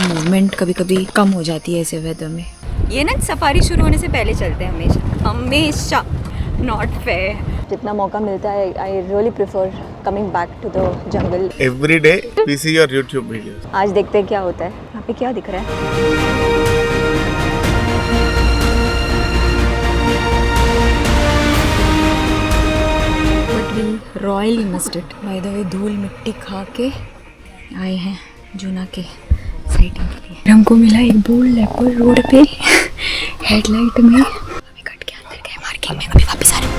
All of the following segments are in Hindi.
तो मूवमेंट कभी कभी कम हो जाती है ऐसे वेदर में। ये ना सफारी शुरू होने से पहले चलते हैं हमेशा हमेशा, नॉट फेयर। जितना मौका मिलता है I really prefer coming back to the jungle. Every day we see your YouTube videos. आज देखते हैं क्या होता है। यहाँ पे क्या दिख रहा है? Royally missed it by the way. धूल मिट्टी खा के आए हैं जूना के साइटिंग के लिए। हमको मिला एक बुल लेपर्ड रोड पे हेडलाइट में। अभी कट के अंदर गए मार्केट में, अभी वापस आ रहे हैं।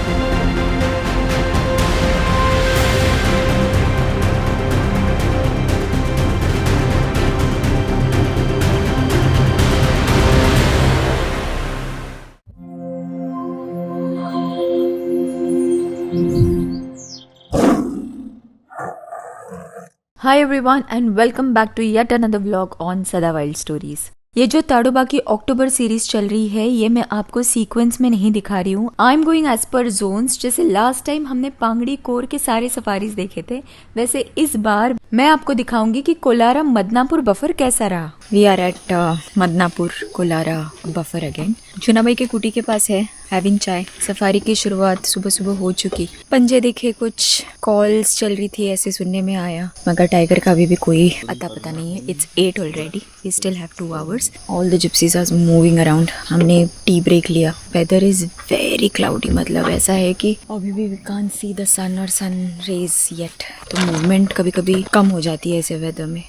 Hi everyone and welcome back to yet another vlog on Sada Wild Stories। ये जो ताडोबा की अक्टूबर सीरीज चल रही है ये मैं आपको सीक्वेंस में नहीं दिखा रही हूँ। I am going as per zones. जैसे लास्ट टाइम हमने पांगड़ी कोर के सारे सफारीज देखे थे, वैसे इस बार मैं आपको दिखाऊंगी कि कोलारा मदनापुर बफर कैसा रहा। We are at Madanapur Kolara buffer again. Chuna भाई के कुटी के पास है, हैविंग चाय। सफारी की शुरुआत सुबह सुबह हो चुकी। पंजे देखे, कुछ कॉल्स चल रही थी ऐसे सुनने में आया, मगर टाइगर का अभी भी कोई अता पता नहीं है। It's 8 already, we still have 2 hours. All the gypsies are moving around. हमने टी ब्रेक लिया। वेदर इज वेरी क्लाउडी, मतलब ऐसा है कि अभी भी we can't see the sun और सन रेज येट। तो मूवमेंट कभी कभी कम हो जाती है ऐसे वेदर में।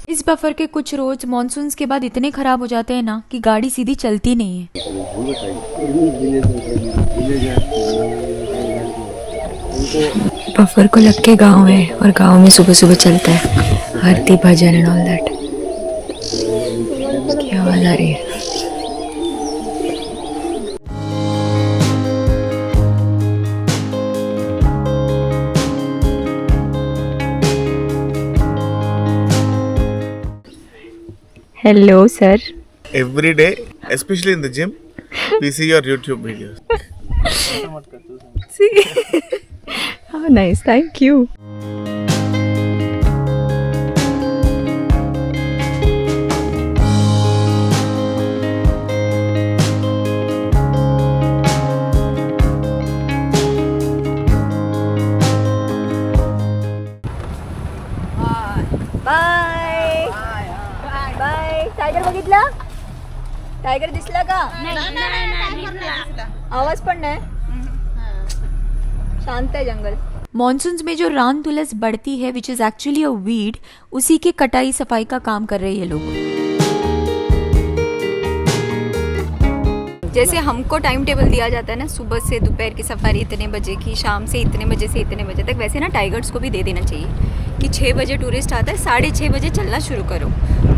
इस बफर के कुछ रोज मानसून के बाद इतने खराब हो जाते हैं ना कि गाड़ी सीधी चलती नहीं है। बफर को लग के गाँव है और गाँव में सुबह सुबह चलता है आरती भजन एंड ऑल दैट। क्या आवाज आ रही है? Hello sir. Every day, especially in the gym, we see your YouTube videos. See? How nice, thank you. Bye bye. Tiger बघितला? टायगर दिसला का? आवाज पण नाही। शांत है जंगल। मॉनसून में जो रान तुलस बढ़ती है which is actually a weed, उसी की कटाई सफाई का काम कर रहे हैं ये लोग। जैसे हमको टाइम टेबल दिया जाता है ना, सुबह से दोपहर की सफारी इतने बजे की, शाम से इतने बजे से इतने बजे तक, वैसे ना टाइगर्स को भी दे देना चाहिए कि 6 बजे टूरिस्ट आता है, 6:30 बजे चलना शुरू करो।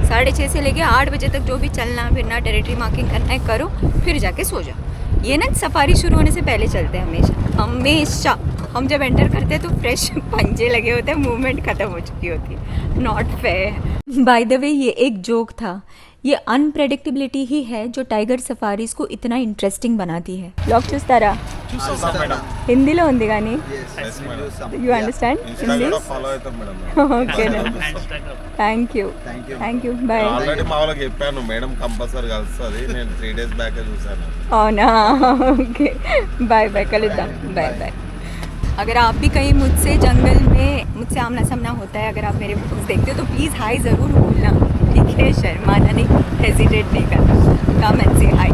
6:30 से लेके 8 बजे तक जो भी चलना फिरना, टेरिटरी मार्किंग करना है करो, फिर जाके सो जाओ। ये ना सफारी शुरू होने से पहले चलते हैं हमेशा हमेशा। हम जब एंटर करते हैं तो फ्रेश पंजे लगे होते हैं, मूवमेंट खत्म हो चुकी होती है। Not fair. बाय द वे ये एक जोक था। ये अनप्रेडिक्टेबिलिटी ही है जो टाइगर सफारीज को इतना इंटरेस्टिंग बनाती है। బ్లాగ్ చూస్తారా? హిందీలో ఉంది కానీ you understand Hindi? Okay thank you bye. Already మా వాళ్ళకి చెప్పాను మేడం కంపల్సరీ కలుస్తుంది, నేను 3 days బ్యాక్ చూసాను. అవునా? ఓకే బాయ్ బాయ్, కలుద్దాం. Bye bye. अगर आप भी कहीं मुझसे जंगल में मुझसे आमना सामना होता है, अगर आप मेरे वीडियोस देखते हो तो प्लीज़ हाय ज़रूर बोलना, ठीक है? शर्माना नहीं, हेजिटेट नहीं करना, कम एंड से हाय।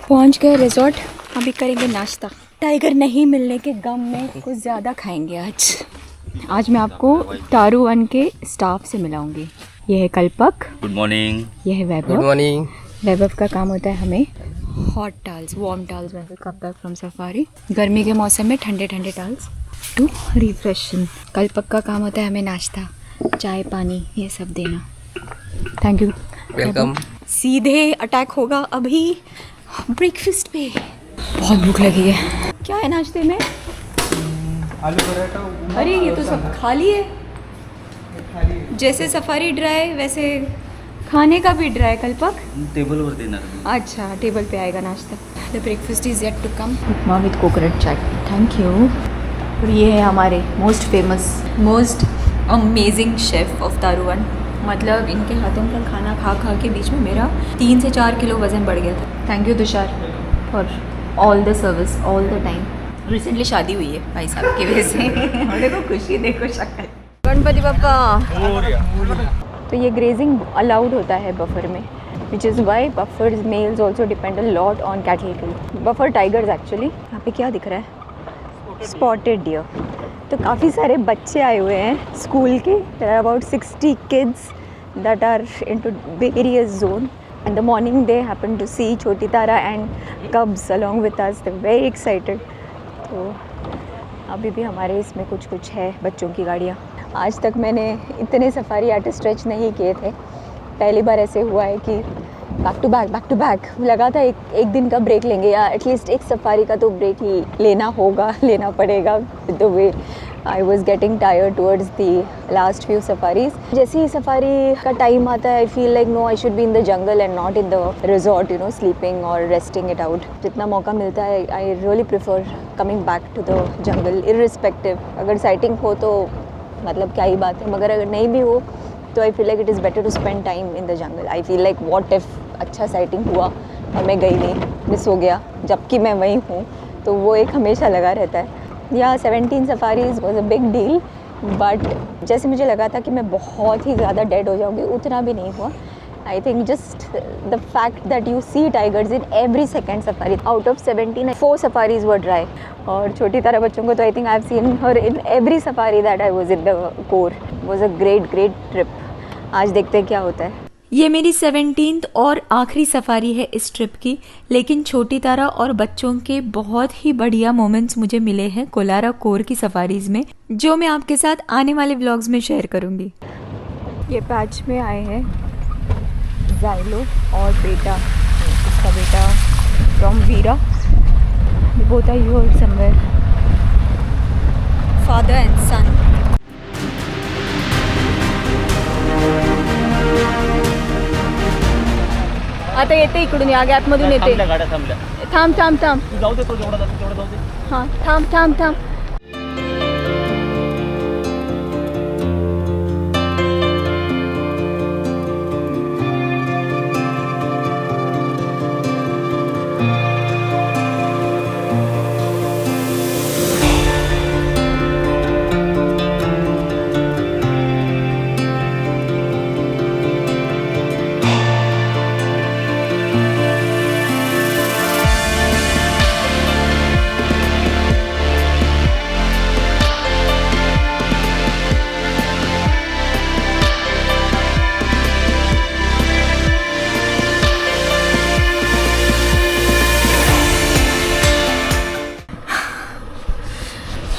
पहुंच गए रिजॉर्ट, अभी करेंगे नाश्ता। टाइगर नहीं मिलने के गम में कुछ ज़्यादा खाएंगे आज मैं आपको तारू वन के स्टाफ से मिलाऊंगी। ये है कल्पक। Good morning. ये है वैभव। Good morning. वैभव का काम होता है हमें hot towels, warm towels when we come back from safari। गर्मी के मौसम में ठंडे ठंडे टाल्स टू रिफ्रेशन। कल्पक का काम होता है हमें नाश्ता, चाय, पानी ये सब देना। Thank you, welcome. सीधे अटैक होगा अभी ब्रेकफास्ट पे। बहुत भूख लगी है। क्या है नाश्ते में? आलू पराठा। अरे ये तो सब खाली है। जैसे सफारी ड्राई वैसे खाने का भी ड्राई। कल्पक टेबल पर देना। अच्छा, टेबल पे आएगा नाश्ता। The breakfast is yet to come. Upma with coconut chutney. Thank you. और ये है हमारे most famous, most amazing chef of तारू वन, मतलब इनके हाथों का खाना खा खा के बीच में मेरा 3 से 4 किलो वज़न बढ़ गया था। Thank you Tushar for all the service all the time. Recently शादी हुई है भाई साहब की वजह से। और देखो खुशी, देखो शक्ल। गणपति बप्पा। तो ये ग्रेजिंग अलाउड होता है बफर में, which is why buffers males also depend a lot on cattle kill. Buffer tigers actually. यहाँ पे क्या दिख रहा है? Spotted deer. तो काफ़ी सारे बच्चे आए हुए हैं स्कूल के। There are about 60 kids that are into various zone. In the morning they happened to see छोटी तारा and cubs along with us. They're very excited. तो अभी भी हमारे इसमें कुछ है बच्चों की गाड़ियाँ। आज तक मैंने इतने सफारी आर्टिस्ट स्ट्रेच नहीं किए थे। पहली बार ऐसे हुआ है कि बैक टू बैक लगा था एक दिन का ब्रेक लेंगे या एटलीस्ट एक सफारी का तो ब्रेक लेना पड़ेगा। With the way I was getting tired towards the last few safaris. जैसे ही सफारी का टाइम आता है I feel like no, I should be in the jungle and not in the resort, you know, sleeping और रेस्टिंग इट आउट। जितना मौका मिलता है I really prefer coming back to the jungle irrespective. अगर साइटिंग हो तो मतलब क्या ही बात है, मगर अगर नहीं भी हो तो I feel like it is better to spend time in the jungle. I feel like what if अच्छा साइटिंग हुआ और मैं गई नहीं, मिस हो गया, जबकि मैं वहीं हूँ, तो वो एक हमेशा लगा रहता है। या 17 safaris was a big deal, but जैसे मुझे लगा था कि मैं बहुत ही ज़्यादा डेड हो जाऊँगी, उतना भी नहीं हुआ। I think just the fact that you see tigers in every second safari. Out of 17, 4 safaris were dry. और छोटी तरह बच्चों को तो I think I have seen her in every safari that I was in the core. Was a great trip. आज देखते हैं क्या होता है। ये मेरी 17th और आखिरी सफारी है इस ट्रिप की, लेकिन छोटी तारा और बच्चों के बहुत ही बढ़िया मोमेंट्स मुझे मिले हैं कोलारा कोर की सफारीज में, जो मैं आपके साथ आने वाले व्लॉग्स में शेयर करूंगी। ये पैच में आए हैं जाइलो और बेटा, उसका बेटा from Veera. Both are here somewhere, father and son. आता येते इकडून, या गॅपमधून येते। थांब जाऊ दे, हां थांब।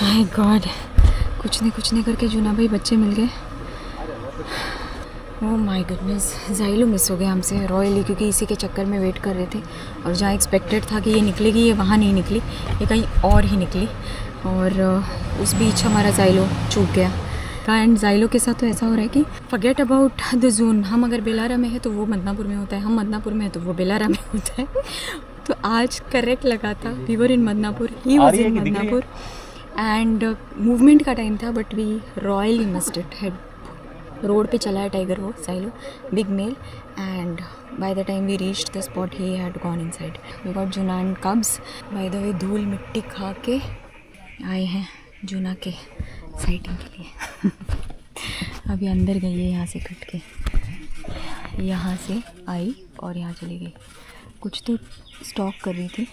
माय गॉड, कुछ नहीं करके जूना भाई बच्चे मिल गए। Oh my goodness, Xylo miss हो गया हमसे रॉयली, क्योंकि इसी के चक्कर में वेट कर रहे थे। और जहाँ एक्सपेक्टेड था कि ये निकलेगी, ये वहाँ नहीं निकली, ये कहीं और ही निकली। और उस बीच हमारा जाइलो चूक गया। एंड जाइलो के साथ तो ऐसा हो रहा है कि फॉरगेट अबाउट द जोन। हम अगर बेलारा में है तो वो मदनापुर में होता है, हम मदनापुर में है तो वो बेलारा में होता है। तो आज करेक्ट लगा था, we were in Madanapur, he was in Madanapur. And movement का टाइम था, but we royally missed it. Head road पे चला है टाइगर वो साइलो, big male. And by the time we reached the spot he had gone inside. We got Juna and cubs. By the way धूल मिट्टी खा के आए हैं जूना के साइटिंग के लिए। अभी अंदर गई है यहाँ से कट के, यहाँ से आई और यहाँ चली गई। कुछ तो स्टॉक कर रही थी।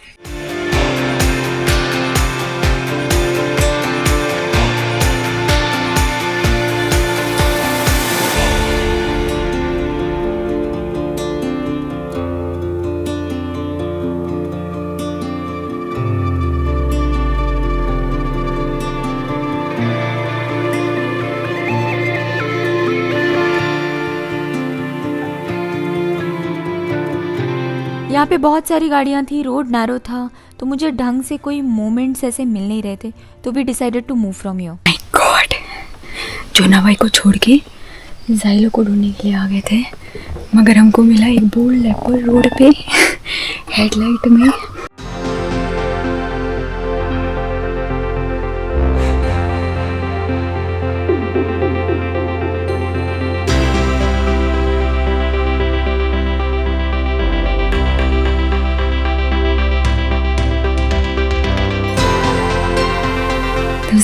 यहाँ पे बहुत सारी गाड़ियाँ थी, रोड नैरो था, तो मुझे ढंग से कोई मोमेंट्स ऐसे मिल नहीं रहे थे, तो we decided to move from here. My god, जूना भाई को छोड़ के जाइलो को ढूंढने के लिए आ गए थे, मगर हमको मिला एक बुल लेपर्ड रोड पे हेडलाइट में।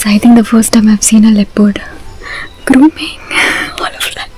is, I think, the first time I've seen a leopard. Grooming, all of that.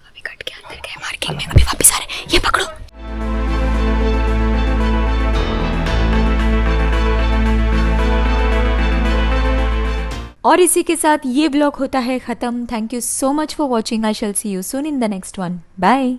अभी कट के अंदर गए मार्किंग में, अभी वापस आ रहे, ये पकड़ो। और इसी के साथ ये ब्लॉग होता है खत्म। Thank you so much for watching. I shall see you soon in the next one. Bye.